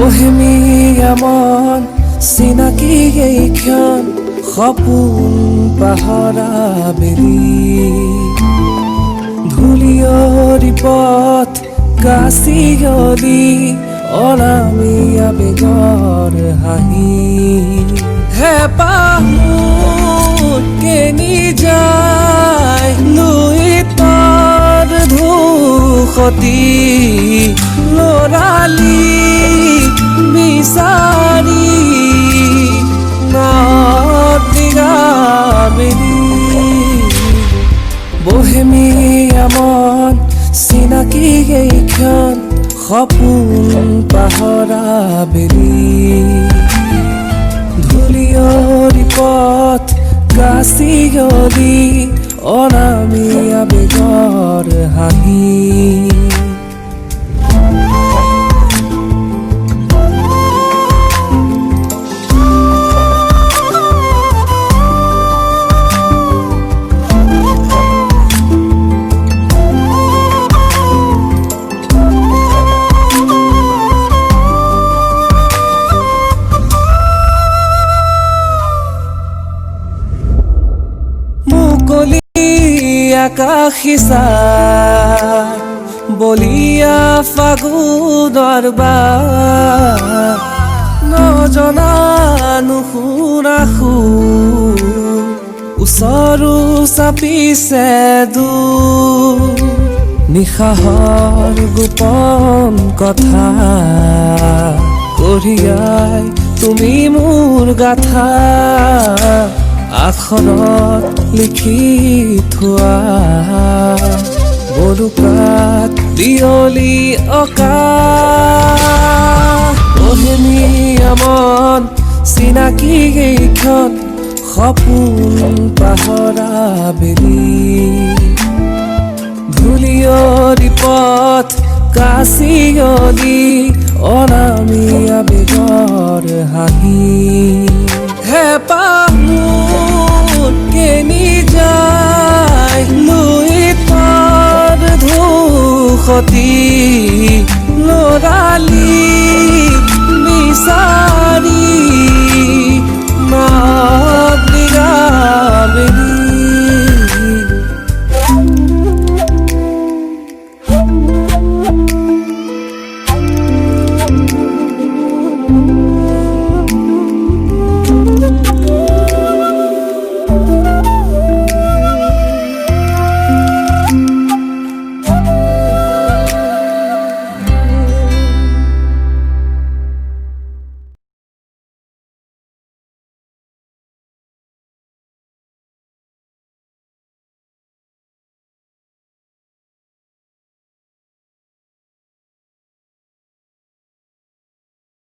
বহেমিয়া মন চিনাকি এইক্ষণ সপোন পাহৰা বেলি ধূলিয়ৰি পথ কাচিয়লি অনামিয়া বেগৰ হাঁহি হেঁপাহ কেনি যায় লুই তাৰ ধূসতি লৰালি বিচাৰি বহেমিয়া মন চিনাকি এইক্ষণ সপোন পাহৰা বেলি ধূলিয়ৰি পথ কাচিয়লি অনামিয়া বেগৰ হাঁহি আকাশিসা বলিয়া ফাগুনৰ নজনা নুশুনা সুৰ ওচৰো চাপিছে দূৰ নিশাহৰ গোপন কথা কঢ়িয়াই তুমি মোৰ গাথা আখৰত লিখি থোৱা বলুকাত পিয়লি অকা বহেমিয়া মন চিনাকি এইক্ষণ সপোন পাহৰা বেলি ধূলিয়ৰি পথ কাচিয়লি অনামিয়া বেগৰ হাঁহি হেঁপাহ কেনি যায় লুই তাৰ ধূসতি লৰালি বিচাৰি